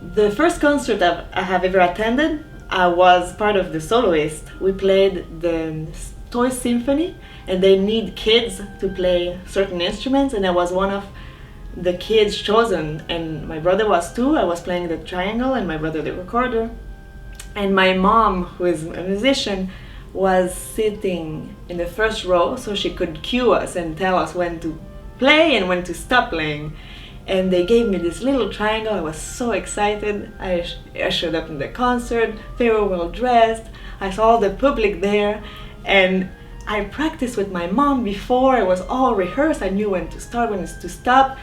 The first concert I have ever attended, I was part of the soloist. We played the toy symphony, and they need kids to play certain instruments, and I was one of the kids chosen. And my brother was too. I was playing the triangle, and my brother the recorder. And my mom, who is a musician, was sitting in the first row so she could cue us and tell us when to play and when to stop playing. And they gave me this little triangle. I was so excited. I showed up in the concert, very well dressed. I saw the public there, and I practiced with my mom before. It was all rehearsed. I knew when to start, when to stop.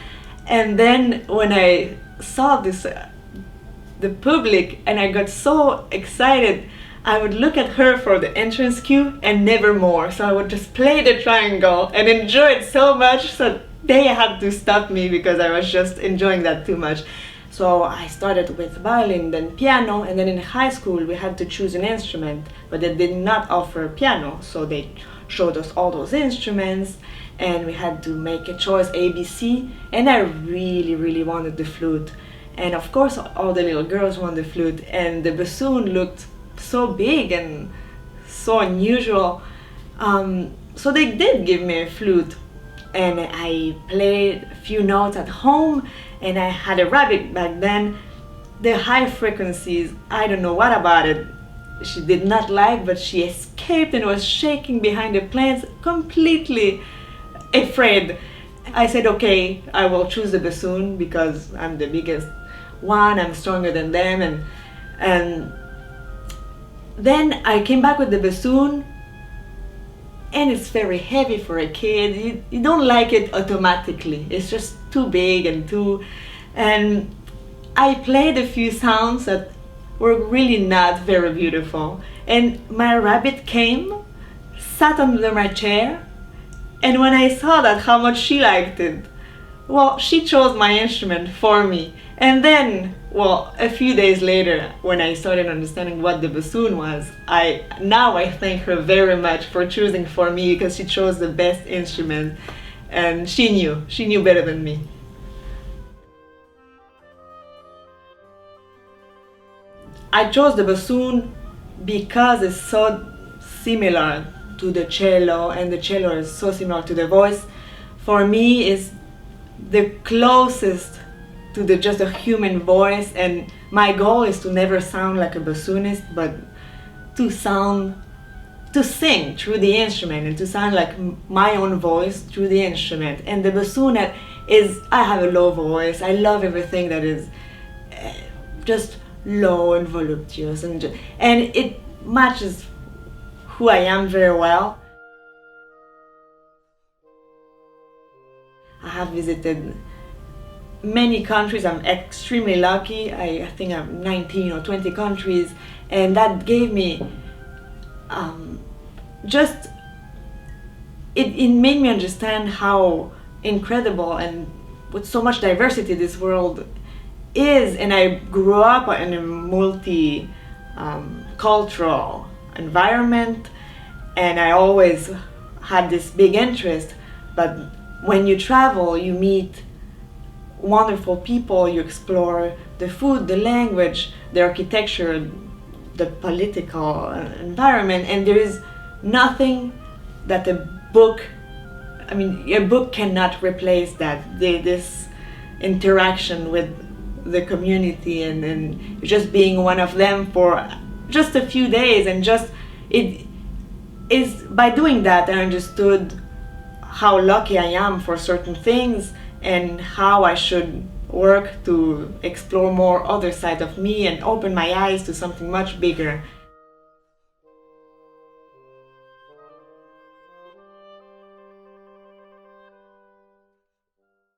And then when I saw this, the public, and I got so excited, I would look at her for the entrance cue and never more. So I would just play the triangle and enjoy it so much, so they had to stop me because I was just enjoying that too much. So I started with violin, then piano, and then in high school we had to choose an instrument, but they did not offer piano, so they showed us all those instruments, and we had to make a choice, A, B, C, and I really, really wanted the flute. And of course all the little girls wanted the flute, and the bassoon looked so big and so unusual. So they did give me a flute, and I played a few notes at home, and I had a rabbit back then. The high frequencies, I don't know what about it, she did not like, but she escaped and was shaking behind the plants, completely afraid. I said, okay, I will choose the bassoon because I'm the biggest one, I'm stronger than them, and then I came back with the bassoon, and it's very heavy for a kid. You don't like it automatically. It's just too big and I played a few sounds that were really not very beautiful. And my rabbit came, sat under my chair, and when I saw that how much she liked it, well, she chose my instrument for me. And then, well, a few days later, when I started understanding what the bassoon was, I thank her very much for choosing for me, because she chose the best instrument, and she knew better than me. I chose the bassoon because it's so similar to the cello, and the cello is so similar to the voice. For me, it's the closest to just a human voice, and my goal is to never sound like a bassoonist, but to sing through the instrument, and to sound like my own voice through the instrument. And the bassoon is, I have a low voice, I love everything that is just low and voluptuous, and it matches who I am very well. I have visited many countries. I'm extremely lucky. I think I'm 19 or 20 countries, and that gave me it made me understand how incredible and with so much diversity this world is. And I grew up in a multi-cultural environment, and I always had this big interest. But when you travel, you meet wonderful people, you explore the food, the language, the architecture, the political environment, and there is nothing that a book cannot replace that. This interaction with the community, and just being one of them for just a few days, and just it is by doing that I understood how lucky I am for certain things, and how I should work to explore more other side of me and open my eyes to something much bigger.